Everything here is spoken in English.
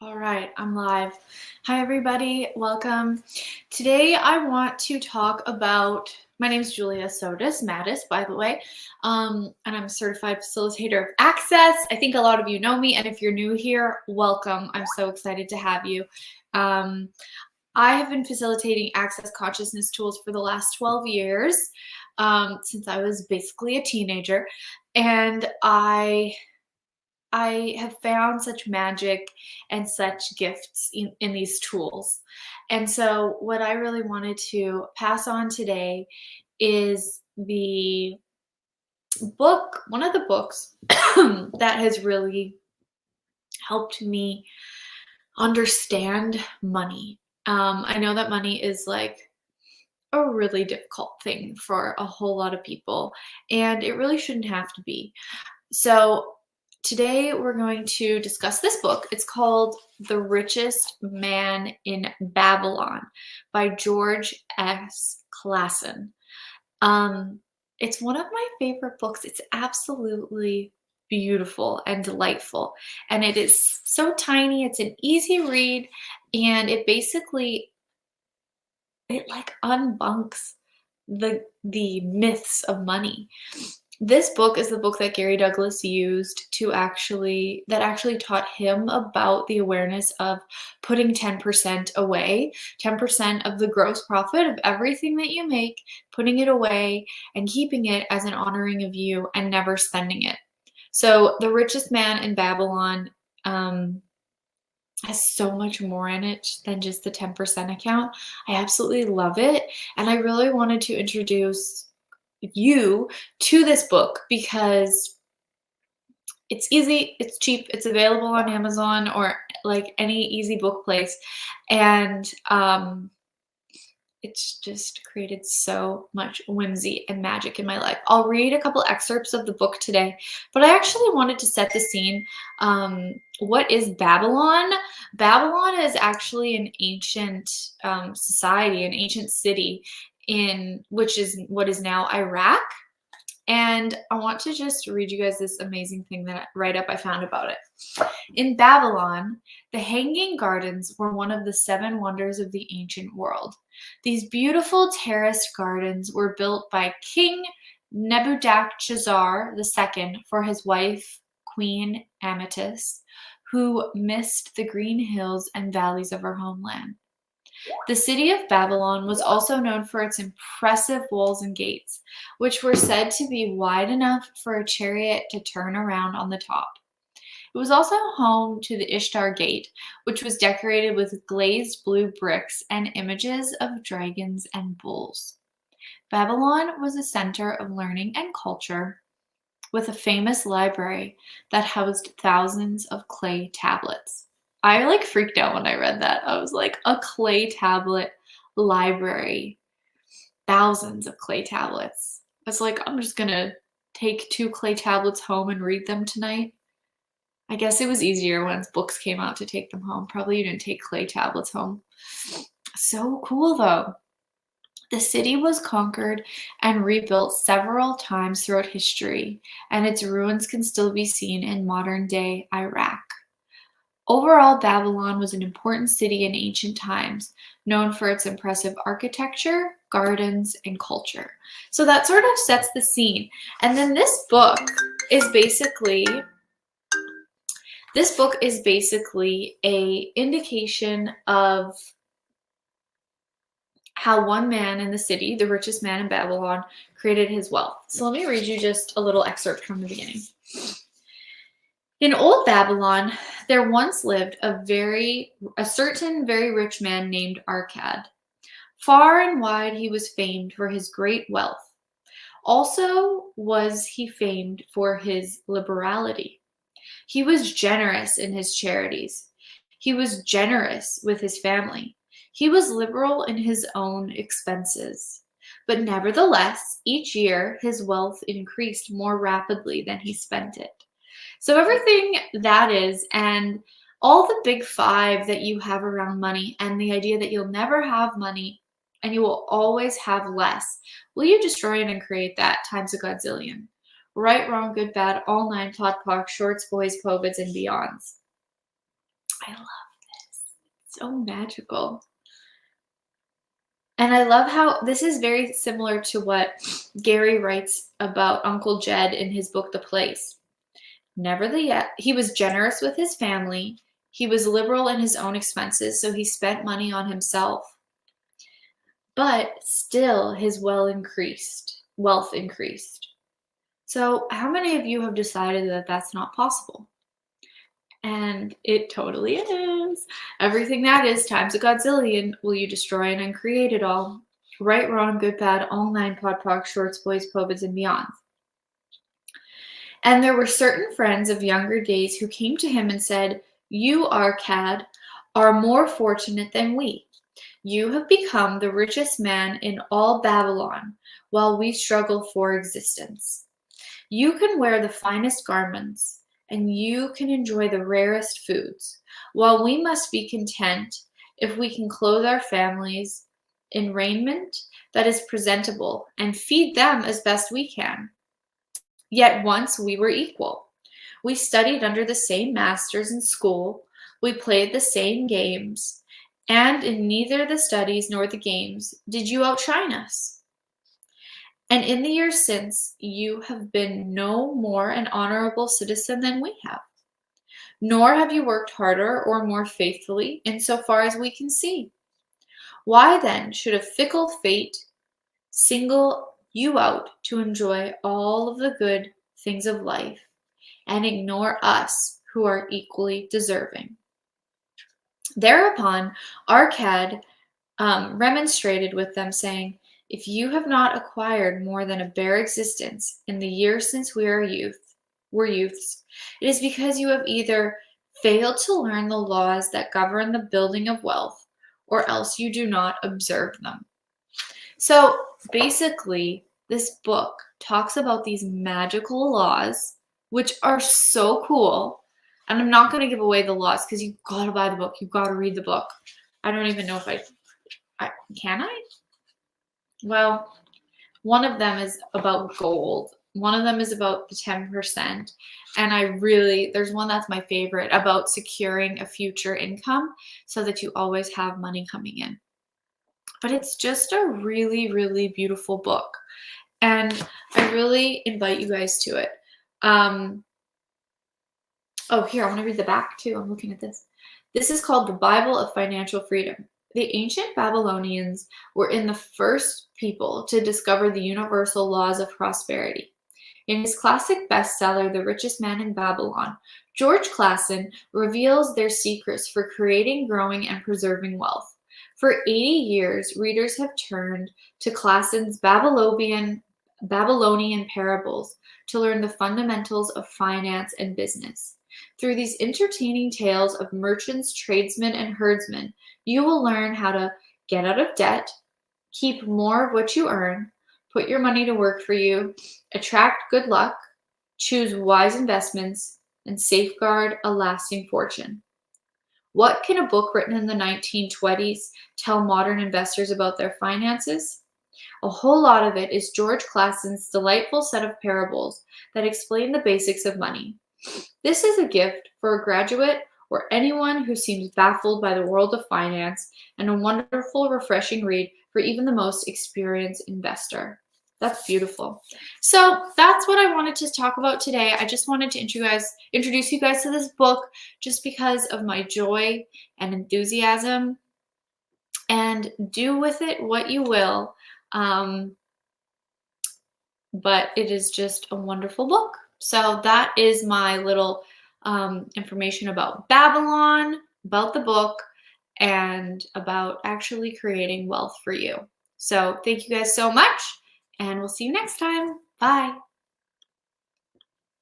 All right, I'm live. Hi, everybody. Welcome. Today, I want to talk about. My name is Julia Sotis Mattis, by the way, and I'm a certified facilitator of Access. I think a lot of you know me, and if you're new here, welcome. I'm so excited to have you. Um, I have been facilitating Access consciousness tools for the last 12 years, since I was basically a teenager, and I have found such magic and such gifts in these tools. And so, what I really wanted to pass on today is one of the books that has really helped me understand money. I know that money is like a really difficult thing for a whole lot of people, and it really shouldn't have to be. So, today we're going to discuss this book. It's called The Richest Man in Babylon by George S. Clason. Um, it's one of my favorite books. It's absolutely beautiful and delightful. And it is so tiny. It's an easy read, and it like unbunks the myths of money. This book is the book that Gary Douglas used that actually taught him about the awareness of putting 10% away, 10% of the gross profit of everything that you make, putting it away and keeping it as an honoring of you and never spending it. So The Richest Man in Babylon has so much more in it than just the 10% account. I absolutely love it. And I really wanted to introduce you to this book because it's easy, it's cheap, it's available on Amazon or like any easy book place. And it's just created so much whimsy and magic in my life. I'll read a couple excerpts of the book today, but I actually wanted to set the scene. What is Babylon? Babylon is actually an ancient society, an ancient city in which is what is now Iraq. And I want to just read you guys this amazing thing that write up I found about it. In Babylon, the Hanging Gardens were one of the 7 wonders of the ancient world. These beautiful terraced gardens were built by King Nebuchadnezzar II for his wife, Queen Amethyst, who missed the green hills and valleys of her homeland. The city of Babylon was also known for its impressive walls and gates, which were said to be wide enough for a chariot to turn around on the top. It was also home to the Ishtar Gate, which was decorated with glazed blue bricks and images of dragons and bulls. Babylon was a center of learning and culture, with a famous library that housed thousands of clay tablets. I like freaked out when I read that. I was like, a clay tablet library, thousands of clay tablets. I was like, I'm just gonna take 2 clay tablets home and read them tonight. I guess it was easier once books came out to take them home. Probably you didn't take clay tablets home. So cool though. The city was conquered and rebuilt several times throughout history, and its ruins can still be seen in modern day Iraq. Overall, Babylon was an important city in ancient times, known for its impressive architecture, gardens, and culture. So that sort of sets the scene. And then is basically this book is basically a indication of how one man in the city, the richest man in Babylon, created his wealth. So let me read you just a little excerpt from the beginning. In old Babylon, there once lived a certain very rich man named Arcad. Far and wide he was famed for his great wealth. Also was he famed for his liberality. He was generous in his charities. He was generous with his family. He was liberal in his own expenses. But nevertheless, each year his wealth increased more rapidly than he spent it. So everything that is, and all the big 5 that you have around money, and the idea that you'll never have money and you will always have less, will you destroy it and create that times a godzillion? Right, wrong, good, bad, all 9, plot, pock, shorts, boys, COVIDs, and beyonds. I love So magical. And I love how this is very similar to what Gary writes about Uncle Jed in his book, The Place. Nevertheless, he was generous with his family. He was liberal in his own expenses, so he spent money on himself. But still, his wealth increased. So, how many of you have decided that that's not possible? And it totally is. Everything that is times a godzillion will you destroy and uncreate it all. Right, wrong, good, bad, all nine podpoc, shorts, boys, povids, and beyond. And there were certain friends of younger days who came to him and said, "You, Arcad, are more fortunate than we. You have become the richest man in all Babylon, while we struggle for existence. You can wear the finest garments, and you can enjoy the rarest foods, while we must be content if we can clothe our families in raiment that is presentable and feed them as best we can. Yet once we were equal. We studied under the same masters in school, we played the same games, and in neither the studies nor the games did you outshine us. And in the years since, you have been no more an honorable citizen than we have, nor have you worked harder or more faithfully in so far as we can see. Why then should a fickle fate single you out to enjoy all of the good things of life and ignore us who are equally deserving?" Thereupon, Arcad remonstrated with them, saying, "If you have not acquired more than a bare existence in the years since were youths, it is because you have either failed to learn the laws that govern the building of wealth, or else you do not observe them." So basically, this book talks about these magical laws, which are so cool. And I'm not going to give away the laws because you got to buy the book. You got to read the book. I don't even know if can I? Well, one of them is about gold. One of them is about the 10%. And there's one that's my favorite about securing a future income so that you always have money coming in. But it's just a really, really beautiful book. And I really invite you guys to it. Here, I want to read the back too. I'm looking at this. This is called The Bible of Financial Freedom. The ancient Babylonians were the first people to discover the universal laws of prosperity. In his classic bestseller, The Richest Man in Babylon, George Clason reveals their secrets for creating, growing, and preserving wealth. For 80 years, readers have turned to Clason's Babylonian parables to learn the fundamentals of finance and business. Through these entertaining tales of merchants, tradesmen, and herdsmen, you will learn how to get out of debt, keep more of what you earn, put your money to work for you, attract good luck, choose wise investments, and safeguard a lasting fortune. What can a book written in the 1920s tell modern investors about their finances? A whole lot of it is George Clason's delightful set of parables that explain the basics of money. This is a gift for a graduate or anyone who seems baffled by the world of finance, and a wonderful, refreshing read for even the most experienced investor. That's beautiful. So that's what I wanted to talk about today. I just wanted to introduce you guys to this book just because of my joy and enthusiasm, and do with it what you will. But it is just a wonderful book. So that is my little information about Babylon, about the book, and about actually creating wealth for you. So thank you guys so much, and we'll see you next time. Bye.